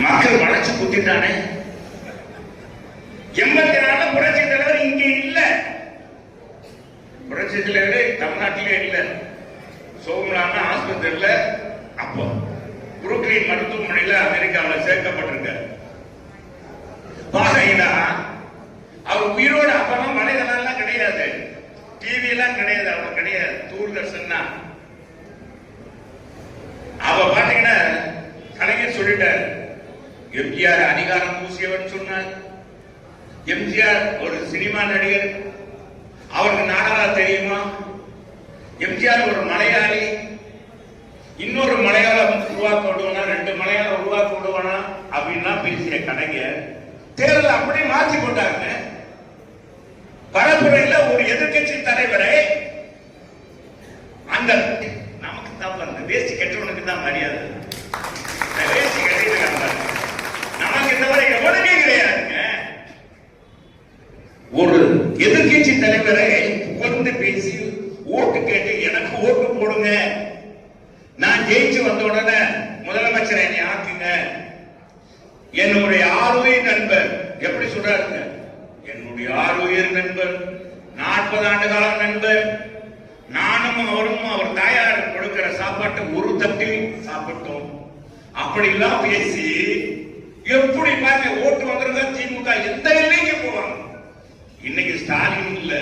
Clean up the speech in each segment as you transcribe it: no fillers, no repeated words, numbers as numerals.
மக்கள் வளைச்சு குத்திட்டானே. 84 புரட்சி தலைவர் இங்கே இல்ல. புரட்சி தலைவர் தமிழ்நாட்டிலே இல்ல. சோமநாத ஆஸ்பத்திரியில அப்போ புருக்லின் மருத்துவமனையில அமெரிக்காவில் சேர்க்கப்பட்டிருக்கார். அவர் உயிரோட அப்பெல்லாம் வலைதளம் கிடையாது, டிவி எல்லாம் கிடையாது, அவர் கிடையாது, தூர்தர்ஷன் தான். அவ பாத்தீங்கன்னா கலைஞர் சொல்லிட்டார், எம்ஜிஆர் அதிகாரம் பூசியவன் சொன்னார். எம்ஜிஆர் ஒரு சினிமா நடிகர், அவருக்கு நாடகா தெரியுமா? எம்ஜிஆர் ஒரு மலையாளி, இன்னொரு மலையாளம் உருவாக்க விடுவானா, 2 மலையாளம் உருவாக்க விடுவானா அப்படின்னா பேசிய கலைஞர் தேர்தல் அப்படியே மாற்றி போட்டாங்க. பரப்புரையில் ஒரு எதிர்கட்சி தலைவரை அந்த நமக்கு தான் வேஸ்ட் கெட்டவனுக்கு தான் மரியாதை. வேஸ்ட் கட்டிட்டு நமக்கு இந்த வரை எவ்வளவே கிடையாதுங்க. ஒரு எதிர்கட்சி தலைவரை புகழ்ந்து பேசி ஓட்டு கேட்டு எனக்கு ஓட்டு போடுங்க, நான் ஜெயிச்சு வந்த உடனே முதலமைச்சர் என்னை ஆக்குங்க, என்னுடைய ஆறுயிர் நண்பர் எப்படி சொல்றாருங்க, என்னுடைய ஆறுயிர் நண்பர், 40 ஆண்டு காலம் நண்பர், நானும் அவரும் அவர் தாயார் கொடுக்கிற சாப்பாட்டை ஒரு தட்டில் சாப்பிட்டோம், அப்படிலாம் பேசி எப்படி பார்த்து ஓட்டு வந்துருங்க. திமுக எந்த எல்லைக்கு போவாங்க. இன்னைக்கு ஸ்டாலின் இல்ல,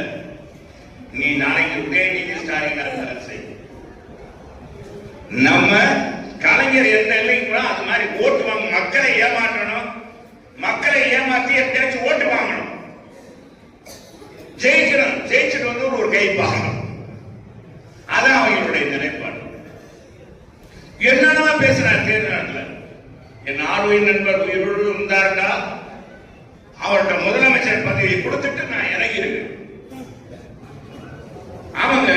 நீ நாளைக்கு உதயநிதி ஸ்டாலின் அரசு. நம்ம கலைஞர் எந்த எல்லைக்கு அது மாதிரி ஓட்டு வாங்க, மக்களை ஏமாற்றணும், மக்களை ஏமாற்றி எப்படியாச்சும் ஓட்டு வாங்கணும், ஜெயிக்கணும், ஜெயிச்சுட்டு வந்து ஒரு கை பார்க்கணும். அதான் அவங்களுடைய நிலைப்பாடு. என்னன்னா பேசுறாரு தேர்தல். என் ஆர்வம் நண்பர் உயிரோடு இருந்தாருடா, அவர்கிட்ட முதலமைச்சர் பதவியை கொடுத்துட்டு நான் இறங்கி இருக்கேன். அவங்க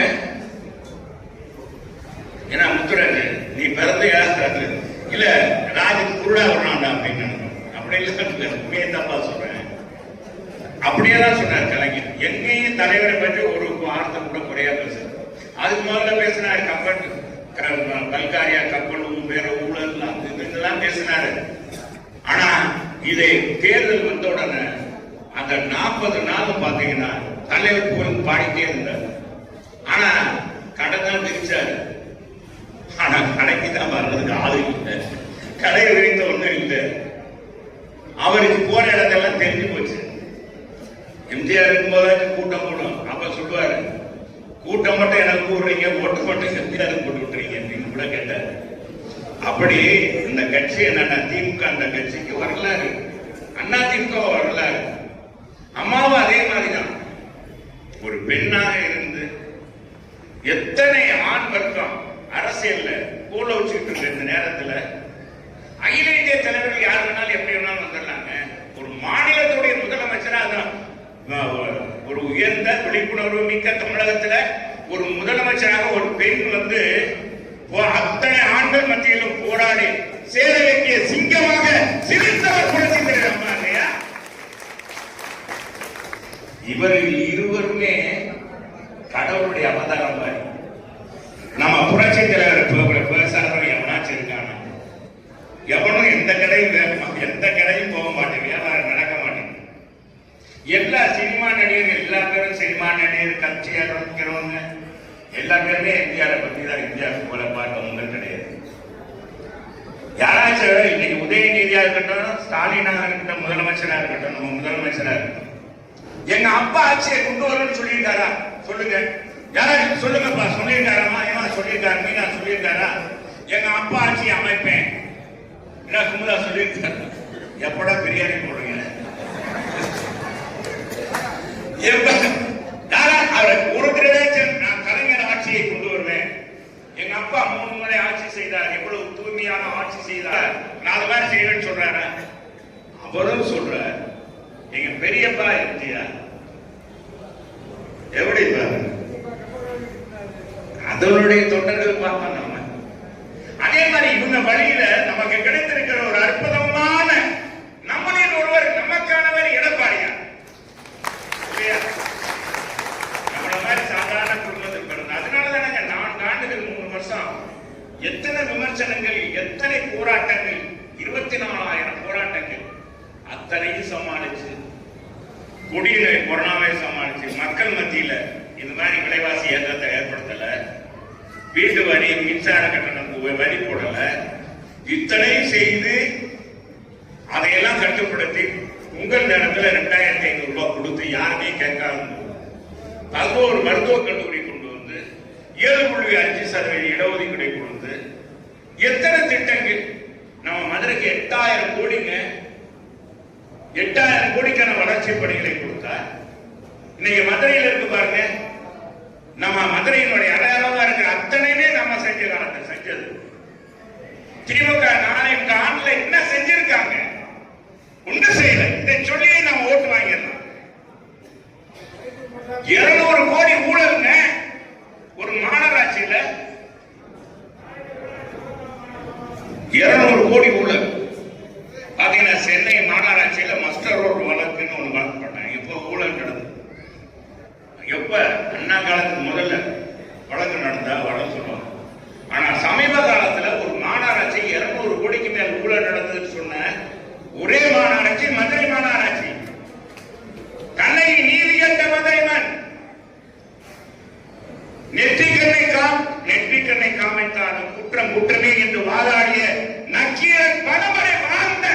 ஏன்னா முத்துறாரு, நீ பிறந்த யாரு இல்ல ராஜுக்கு குருடா வரணும்டா அப்படின்னு அப்படி இல்லை தப்பா சொல்றேன். அப்படியே தான் சொன்னார் கலைஞர். எங்கேயும் தலைவரை பற்றி ஒரு வார்த்தை கூட குறையா பேச. அதுக்கு முதல்ல பேசினாரு கப்பல் கல்காரியா கப்பல் வேற ஊழல் இதெல்லாம் பேசினாரு. ஆனா இதை தேர்தல் வந்த உடனே அந்த 40 நாள் பாத்தீங்கன்னா தலைவர் புகழ் பாடிட்டே இருந்தார். ஆனா கடை தான் பிரிச்சாரு. ஆனா கடைக்கு தான் வர்றதுக்கு ஆளு இல்லை, கடையை விரித்த ஒண்ணும் இல்லை. அவருக்கு போற இடத்தெல்லாம் தெரிஞ்சு போச்சு. எம்ஜிஆர் இருக்கும்போதாச்சும் கூட்டம் போடும். அப்ப சொல்லுவாரு, கூட்டம் மட்டும் எனக்கு கூடுறீங்க, ஓட்டு மட்டும் எம்ஜிஆர் போட்டு விட்டுறீங்க அப்படின்னு கூட கேட்டாரு. அப்படி இந்த கட்சி என்னன்னா திமுக, அந்த கட்சிக்கு வரலாறு, அண்ணா திமுக வரலாறு. அம்மாவும் அதே மாதிரிதான் ஒரு பெண்ணாக இருந்து எத்தனை ஆண் வர்க்கம் அரசியல்ல கூல வச்சுக்கிட்டு இருக்க இந்த நேரத்துல அகில இந்திய தலைவர்கள் யார் வேணாலும் எப்படி வேணாலும் வந்துடலாங்க. ஒரு மாநிலத்துடைய முதலமைச்சரா ஒரு உயர்ந்த விழிப்புணர்வு மிக்க தமிழகத்துல ஒரு முதலமைச்சராக ஒரு பெண் வந்து அத்தனை ஆண்கள் மத்தியிலும் போராடி சேர வேண்டிய சிங்கமாக சிரித்தவர் புரட்சி தலைவர் அம்மா இல்லையா? இவர்கள் இருவருமே கடவுளுடைய அவதாரம் மாதிரி. நம்ம புரட்சி தலைவர் பேசாதவன் எவனாச்சும் இருக்கான? எவனும் எந்த கடையும் போக மாட்டேன், வியாபாரம் நடக்க மாட்டேன். எல்லா சினிமா நடிகர்கள், எல்லா பேரும் சினிமா நடிகர் கட்சி ஆரம்பிக்கிறவங்க எல்லா பேருமே எம்ஜிஆரை பத்தி தான், எம்ஜிஆர் போல பார்த்தவங்க கிடையாது. யாராச்சும் இன்னைக்கு உதயநிதியா இருக்கட்டும், ஸ்டாலினாக இருக்கட்டும், முதலமைச்சரா இருக்கட்டும், நம்ம முதலமைச்சரா இருக்கட்டும், எங்க அப்பா ஆட்சியை கொண்டு வரணும்னு சொல்லியிருக்காரா? சொல்லுங்க, யாராச்சும் சொல்லுங்கப்பா. சொல்லியிருக்காரமா? ஏன் சொல்லியிருக்காரு? மீனா சொல்லியிருக்காரா? எங்க அப்பா ஆட்சி அமைப்பேன் குமுதா சொல்லியிருக்காரு. எப்படா பிரியாணி போடுங்க? அவரை ஒரு நான் கலைஞர் ஆட்சியை கொண்டு வருவேன். எங்க அப்பா 3 முறை ஆட்சி செய்தார், எவ்வளவு தூய்மையான ஆட்சி செய்தார், 4 பேர் செய்வேன்னு சொல்றாரு. அவரும் சொல்றார், எங்க பெரியப்பா எம்ஜிஆர் எப்படி அதனுடைய தொண்டர்கள் பார்த்தோம் நம்ம. அதே மாதிரி இவங்க வழியில நமக்கு கிடைத்திருக்கிற ஒரு அற்புதமான நம்மளில் ஒருவர், நமக்கானவர் எடப்பாடியார். நம்மள மாதிரி சாதாரண குடும்பத்தில் பிறந்த, அதனாலதானங்க 4 ஆண்டுகள் 3 வருஷம் எத்தனை விமர்சனங்கள், எத்தனை போராட்டங்கள், 24,000 அத்தனையும் சமாளிச்சு, குடிநீர் கொரோனாவை சமாளிச்சு, மக்கள் மத்தியில இந்த மாதிரி விலைவாசி ஏற்றத்தை ஏற்படுத்தல, வீட்டு வரி மின்சார கட்டணத்துக்கு வரி போடல, இத்தனையும் செய்து அதையெல்லாம் கட்டுப்படுத்தி உங்கள் நேரத்தில் 2500 ரூபாய் கொடுத்து யாருமே கேட்காத 11 மருத்துவக் கல்லூரி கொண்டு வந்து 7.5% இடஒதுக்கீடை கொடுத்து எத்தனை திட்டங்கள் நம்ம மதுரைக்கு 8000 கோடிங்க, 8000 கோடிக்கான வளர்ச்சி பணிகளை கொடுத்தா இன்னைக்கு மதுரையில் இருக்கு பாருங்க. நம்ம மதுரையினுடைய அடையாளமா இருக்கிற அத்தனையுமே நம்ம செஞ்ச காலத்தில் செஞ்சது. திமுக 4 ஆண்டுல என்ன செஞ்சிருக்காங்க? ஒன்றும் செய்யல. இதை சொல்லி நம்ம ஓட்டு வாங்கிடலாம். 200 கோடி ஊழலுங்க ஒரு மாநகராட்சியில, 200 கோடி ஊழல். பாத்தீங்கன்னா சென்னை மாநகராட்சியில மஸ்டர் ரோடு வழக்குன்னு ஒண்ணு வழக்கு பண்ணாங்க. இப்போ ஊழல் நடந்தது. எப்ப அண்ணா காலத்துக்கு முதல்ல வழக்கு நடந்தா வழக்கு சொல்லுவாங்க. ஆனா சமீப காலத்துல ஒரு மாநகராட்சி 200 கோடிக்கு மேல் ஊழல் நடந்ததுன்னு சொன்ன ஒரே மாநகராட்சி மதுரை மாநகராட்சி. கண்ணகி நீதி கட்ட மதுரை மண். நெற்றிக்கண்ணை காமித்தாலும் குற்றம் குற்றமே என்று வாதாடிய நக்கீரன் பலமுறை வாழ்ந்த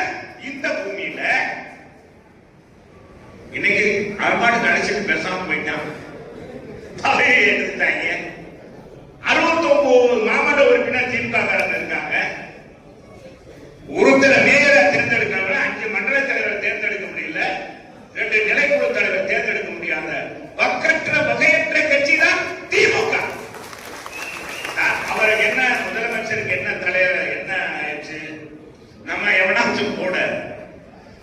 இந்த பூமியில இன்னைக்கு அறுபாடு கடைசிக்கு பேசாம போயிட்டான். தலையை எடுத்துட்டாங்க. 69 மாமன்ற உறுப்பினர் திமுக இருக்காங்க. ஒருத்தர் மேயரை தேர்ந்தெடுக்காங்க, 5 மண்டல தலைவரை தேர்ந்தெடுக்க முடியல, 2 நிலைக்குழு தலைவர் தேர்ந்தெடுக்க முடியாத பக்கற்ற வகையற்ற கட்சி தான் திமுக. அவருக்கு என்ன முதலமைச்சருக்கு என்ன தலைவர் என்ன ஆயிடுச்சு? நம்ம எவனாச்சும் போட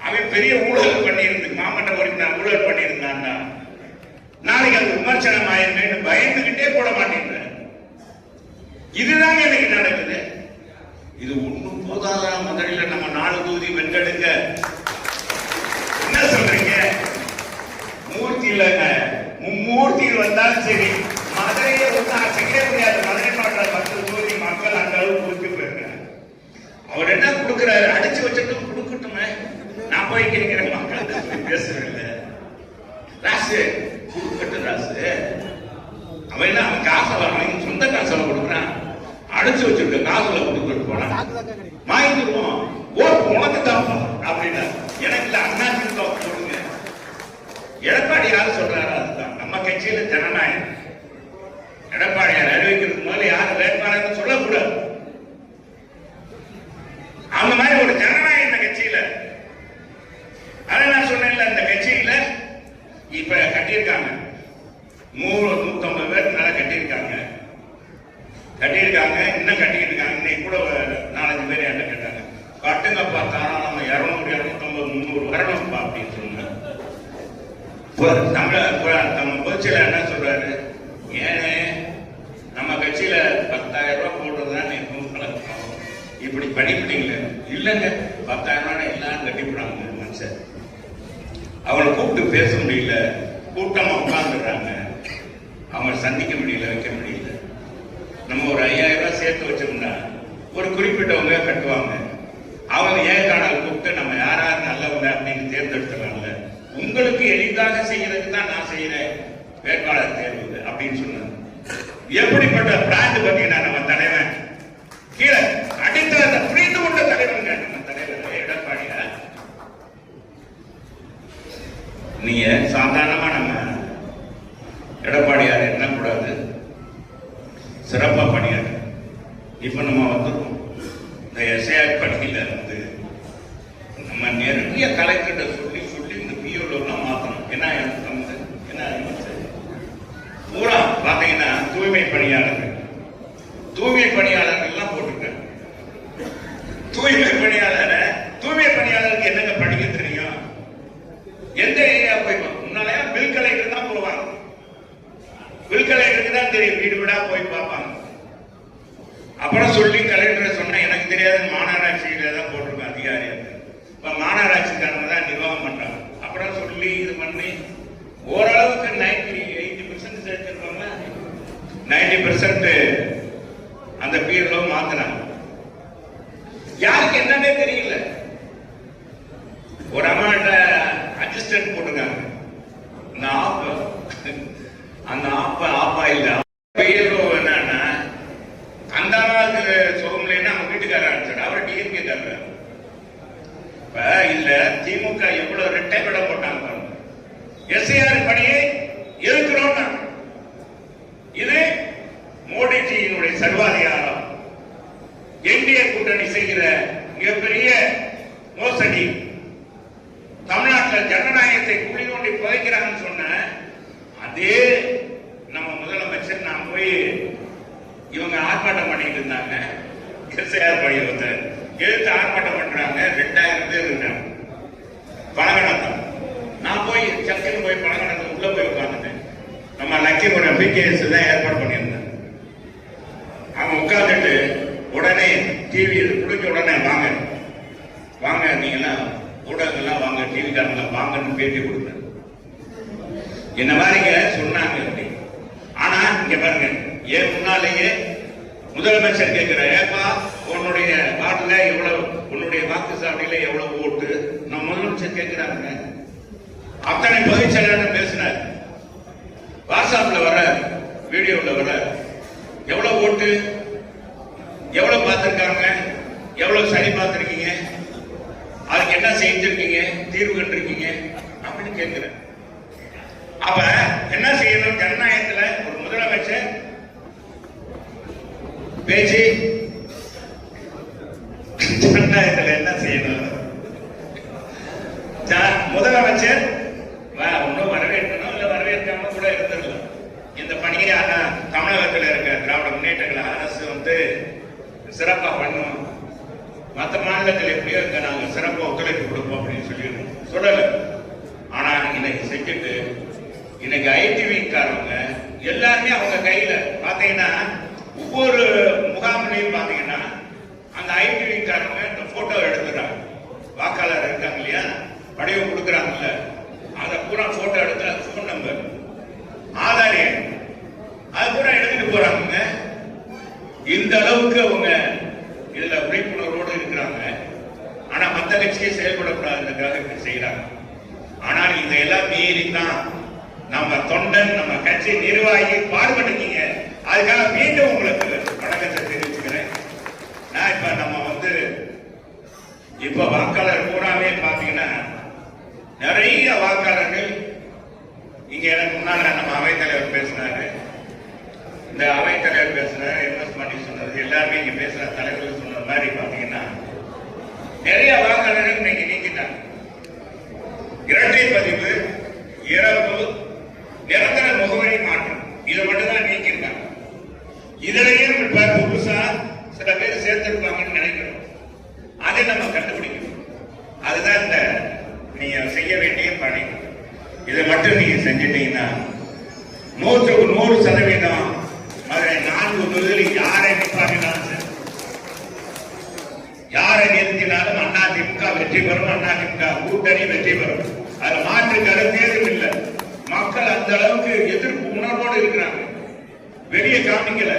அவன் பெரிய ஊழல் பண்ணியிருந்து மாமன்ற உறுப்பினர் ஊழல் பண்ணியிருந்தான்னா நாளைக்கு அது விமர்சனம் ஆயிருமே பயந்துகிட்டே போட மாட்டேங்கிற. இதுதாங்க எனக்கு நடக்குது. இது ஒண்ணும் போதாதா? மதுரையில நம்ம 4 தொகுதி வென்றெடுக்க என்ன சொல்றீங்க? மூர்த்தி இல்லைங்க, மும்மூர்த்திகள் வந்தாலும் சரி மதுரையை செய்ய முடியாது. மதுரை மாவட்ட 10 தொகுதி மக்கள் அந்த அளவு கொடுத்து போயிருக்காங்க. அவர் என்ன கொடுக்கிறாரு? அடிச்சு வச்சுட்டு கொடுக்கட்டுமே. நான் போய் கேட்கிற மக்கள் பேசுறதில்ல. ராசு கொடுக்கட்டு ராசு. அவன் என்ன அவன் காசை அவன் சொந்த காசை கொடுக்குறான். அடிச்சு வச்சிருக்க காசுல கொடுத்துட்டு போனா வாங்கிடுவோம். ஓட்டு உனக்கு தான் அப்படின்னா எனக்கு இல்ல அண்ணா திமுக போடுங்க. எடப்பாடி யாரு சொல்றாரு? அதுதான் நம்ம கட்சியில ஜனநாயகம். எடப்பாடியார் அறிவிக்கிறதுக்கு முதல்ல யாரு வேட்பாளர் சொல்லக்கூடாது. அந்த மாதிரி ஒரு ஜனநாயகம் இந்த கட்சியில. அதை நான் சொன்னேன்ல, இந்த கட்சியில இப்ப கட்டியிருக்காங்க 150 பேர் மேல கட்டியிருக்காங்க. இன்னும் கட்டிக்கிட்டு இருக்காங்க. இன்னைக்கு கூட 4-5 பேர் என்ன கேட்டாங்க, கட்டுங்க பார்த்தா நம்ம 200, 250, 300 வரணும்பா அப்படின்னு சொன்னாங்க. நம்ம பொதுச்செயல என்ன சொல்றாரு? ஏன்னு நம்ம கட்சியில 10,000 ரூபாய் போடுறதுதான் இப்படி படிப்பீங்களே? இல்லைங்க, 10,000 ரூபாய் எல்லாரும் கட்டிவிடுறாங்க மனுஷன். அவங்களை கூப்பிட்டு பேச முடியல, கூட்டமா உட்கார்ந்துடுறாங்க, அவங்க சந்திக்க முடியல, வைக்க முடியல. நம்ம ஒரு 5,000 ரூபாய் சேர்த்து வச்சோம்னா ஒரு குறிப்பிட்டவங்க கட்டுவாங்க. அவங்க ஏற்காணல் கூப்பிட்டு நம்ம யார் நல்லவங்க அப்படின்னு தேர்ந்தெடுத்துறாங்கல்ல. உங்களுக்கு எளிதாக செய்யறதுக்கு தான் நான் செய்யறேன் வேட்பாளர் தேர்வு அப்படின்னு சொன்னாங்க. எப்படிப்பட்ட பிராண்ட் பார்த்தீங்கன்னா நம்ம தலைவன் கீழே அடித்தளத்தை புரிந்து கொண்ட தலைவன் நம்ம தலைவர் எடப்பாடியார். நீங்க சாதாரணமா நம்ம எடப்பாடியார் எண்ணக்கூடாது, சிறப்பா பணியாரு. இப்ப நம்ம வந்துருக்கோம் இந்த எஸ்ஐஆர் பணியில வந்து நம்ம நிறைய கலெக்டர்கிட்ட சொல்லி இந்த பிஓலாம் மாத்தணும். என்ன பூரா பாத்தீங்கன்னா தூய்மை பணியாளர்கள் எல்லாம் போட்டுருக்காங்க. தூய்மை பணியாளருக்கு என்னங்க படிக்க தெரியும்? எந்த ஏரியா போய் முன்னாலே பில் கலெக்டர் தான் போவாங்க. பில் கலெக்டருக்கு தான் தெரியும், வீடு வீடா போய் பார்ப்பாங்க. அப்புறம் சொல்லி கலெக்டர் சொன்னா எனக்கு தெரியாத மாநகராட்சியில தான் போட்டிருக்கோம் அதிகாரி. இப்ப மாநகராட்சிக்காரங்க தான் நிர்வாகம் பண்றாங்க. அப்புறம் சொல்லி இது பண்ணி ஓரளவுக்கு 80% சேர்த்திருப்பாங்க. 90% அந்த பீரியட்ல மாத்தினாங்க. யாருக்கு என்னன்னே தெரியல. ஒரு அம்மாட்ட இல்ல திமுக எவ்வளவு ரெட்டை விட போட்டாங்க. எஸ்ஐஆர் பணியை எதிர்க்கிறோம். இது மோடிஜியினுடைய சர்வாதிகாரம், என்டிஏ கூட்டணி செய்கிற மிகப்பெரிய மோசடி. தமிழ்நாட்டில் ஜனநாயகத்தை குழி தோண்டி புதைக்கிறாங்கன்னு சொன்ன அதே நம்ம முதலமைச்சர் நான் போய் இவங்க ஆர்ப்பாட்டம் பண்ணிட்டு இருந்தாங்க. எஸ்ஐஆர் பணியை எதிர்த்து ஆர்ப்பாட்டம் பண்றாங்க. 2000 பேர் இருக்காங்க. பழகணம் நான் போய் சத்தியம் போய் பழகணத்துக்கு உள்ள போய் உட்கார்ந்துட்டேன். நம்ம லட்சியபுரம் பிகேஎஸ் தான் ஏற்பாடு பண்ணியிருந்தேன். அவங்க உட்கார்ந்துட்டு உடனே டிவி குடிச்ச உடனே வாங்க வாங்க நீங்கெல்லாம் ஊடகங்கள்லாம் வாங்க, டிவிக்காரங்களாம் வாங்கன்னு பேட்டி கொடுங்க என்ன மாதிரிங்க சொன்னாங்க. ஆனா இங்க பாருங்க, ஏன் முன்னாலேயே முதலமைச்சர் கேட்கிற, ஏப்பா உன்னுடைய வார்டுல எவ்வளவு, உன்னுடைய வாக்கு சாவடியில எவ்வளவு ஓட்டு, நம்ம முதலமைச்சர் கேட்கிறாங்க. அத்தனை பகுதி செயலாளர் பேசினார். வாட்ஸ்அப்ல வர வீடியோல வர எவ்வளவு ஓட்டு, எவ்வளவு பார்த்திருக்காங்க, எவ்வளவு சரி பார்த்திருக்கீங்க, அதுக்கு என்ன செஞ்சிருக்கீங்க, தீர்வு கண்டிருக்கீங்க அப்படின்னு கேட்கிறேன். அப்ப என்ன செய்யணும்? ஜனநாயகத்துல ஒரு முதலமைச்சர் பேச்சு, ஜனநாயகத்துல என்ன செய்யணும்? முதலமைச்சர் ஒன்னும் வரவேற்கணும், இல்ல வரவேற்காம கூட இருந்திருக்கலாம். இந்த பணியை ஆனா தமிழகத்தில் இருக்க திராவிட முன்னேற்ற கழக அரசு சிறப்பா பண்ணும், மற்ற மாநிலத்தில் எப்படியோ இருக்க நாங்க சிறப்பா ஒத்துழைப்பு கொடுப்போம் அப்படின்னு சொல்லல. ஆனா இன்னைக்கு செஞ்சுட்டு இன்னைக்கு ஐடிவி காரவங்க எல்லாருமே அவங்க கையில பாத்தீங்கன்னா, ஒவ்வொரு முகாமிலையும் பாத்தீங்கன்னா அந்த ஐடிவி காரவங்க இந்த போட்டோ எடுத்துறாங்க. வாக்காளர் இருக்காங்க இல்லையா, படிவம் கொடுக்குறாங்கல்ல, அதை பூரா போட்டோ எடுத்து போன் நம்பர், ஆதார் எண், அது பூரா எடுத்துட்டு போறாங்க. இந்த அளவுக்கு அவங்க இதுல விழிப்புணர்வோடு இருக்கிறாங்க. ஆனா மத்த கட்சியை செயல்படக்கூடாதுக்காக இப்படி செய்யறாங்க. ஆனால் இதையெல்லாம் மீறித்தான் நம்ம தொண்டன், நம்ம கட்சி நிர்வாகி பாடுபட்டுக்கீங்க. அதுக்காக மீண்டும் உங்களுக்கு வணக்கத்தை தெரிவிச்சுக்கிறேன். நான் இப்ப நம்ம இப்ப வாக்காளர் பூராமே பாத்தீங்கன்னா நிறைய வாக்காளர்கள் இங்க எனக்கு முன்னால நம்ம அவைத்தலைவர் பேசினாரு, இந்த அவைத்தலைவர் பேசினார், எம்எஸ் மணி சொன்னது, எல்லாருமே இங்க பேசுற தலைவர்கள் சொன்ன மாதிரி பாத்தீங்கன்னா நிறைய வாக்காளர்கள் இன்னைக்கு நீக்கிட்டாங்க. இரட்டை பதிவு, இறப்பு, நிரந்தர முகவரி மாற்றம், இதை மட்டும் தான் நீக்கிருக்காங்க. இதுலயும் இப்ப புதுசா சில பேர் சேர்த்திருப்பாங்கன்னு நினைக்கிறோம். அதை நம்ம கண்டுபிடிக்கணும். அதுதான் இந்த நீங்க செய்ய வேண்டிய பணி. இதை மட்டும் நீங்க செஞ்சிட்டீங்கன்னா 100% மதுரை 4 தொகுதியில் யாரை நிற்பார்கள், யாரை நிறுத்தினாலும் அதிமுக வெற்றி பெறும், அதிமுக கூட்டணி வெற்றி பெறும். அது மாற்று கருத்தேதும் இல்லை. மக்கள் அந்த அளவுக்கு எதிர்ப்பு உணர்வோடு இருக்கிறாங்க. வெளியே காமிக்கல.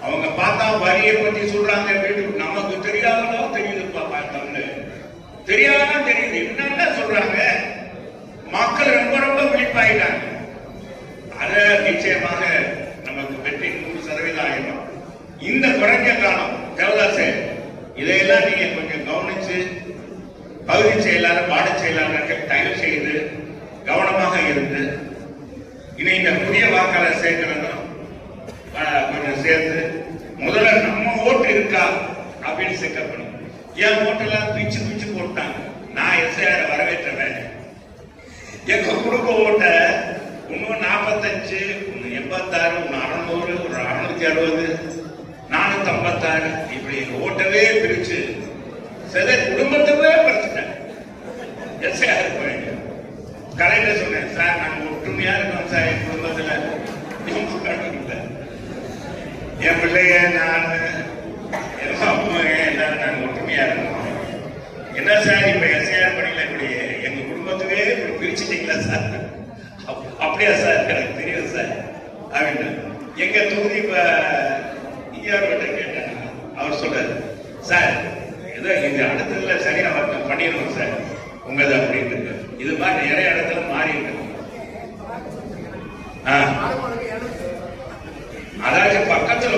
அவங்க பார்த்தா வரியை பத்தி சொல்றாங்க, வீட்டுக்கு நமக்கு தெரியாதோ தெரியுதுப்பா, பார்த்தோம்னு தெரியாதான் தெரியுது. என்னென்ன சொல்றாங்க, மக்கள் ரொம்ப ரொம்ப விழிப்பாயிட்டாங்க. அத நிச்சயமாக நமக்கு வெற்றி 100% ஆயிடும். இந்த குறைஞ்ச காலம் தேவதாசே, இதையெல்லாம் நீங்க கொஞ்சம் கவனிச்சு பகுதி செயலாளர், வார்டு செயலாளர்கள் தயவு செய்து கவனமாக இருந்து இனி இந்த புதிய வாக்காளர் சேர்க்கிறதும் கொஞ்சம் சேர்த்து முதல்ல நம்ம ஓட்டு இருக்கா அப்படின்னு செக்கப் பண்ணி, என் ஓட்டெல்லாம் பிச்சு பிச்சு போட்டாங்க. நான் எஸ்ஐஆர் வரவேற்றேன். எங்க குடும்ப ஓட்ட இன்னும் 45, 86, 600, 660, 456 இப்படி ஓட்டவே பிரிச்சு சில குடும்பத்தவே படிச்சுட்டேன். எஸ்ஐஆர் போயிட்டு கலைஞர் சொன்னேன், சார் நாங்க ஒற்றுமையா இருக்கோம் சார், என் குடும்பத்துல என் பிள்ளைய, நான், என் அம்மாங்க எல்லாரும் நாங்க ஒற்றுமையா இருக்கோம். என்ன சார் இப்ப எஸ்ஐஆர் பணியில இப்படி எங்க குடும்பத்துவே இப்படி பிரிச்சுட்டீங்களா சார்? அப்படியா சார், எனக்கு தெரியும் சார் அப்படின்னு. எங்க தொகுதி இப்ப ஈஆர்கிட்ட கேட்டாங்க. அவர் சொல்றாரு, சார் ஏதோ எங்க அடுத்ததுல சரியா பண்ணிடுவோம் சார் உங்கது அப்படின்னு. இது மாதிரி நிறைய இடத்துல மாறி இருக்கு. அதாவது பக்கத்துல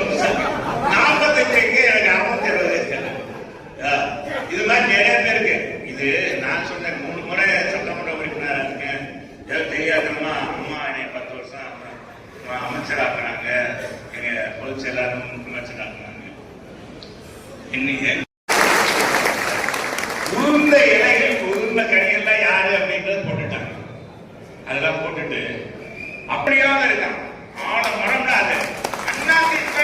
45 எனக்கு 660 இது மாதிரி நிறைய பேருக்கு அமைச்சராக்குறாங்க, எங்க பொதுச் செயலாளரும் அமைச்சராக்குறாங்க. இன்னைக்கு உருந்த இலைகள் உருந்த கனியெல்லாம் யாரு அப்படின்றத போட்டுட்டாங்க. அதெல்லாம் போட்டுட்டு அப்படியாக இருக்கான். ஆழ மரம்னா அது அண்ணாதிமுக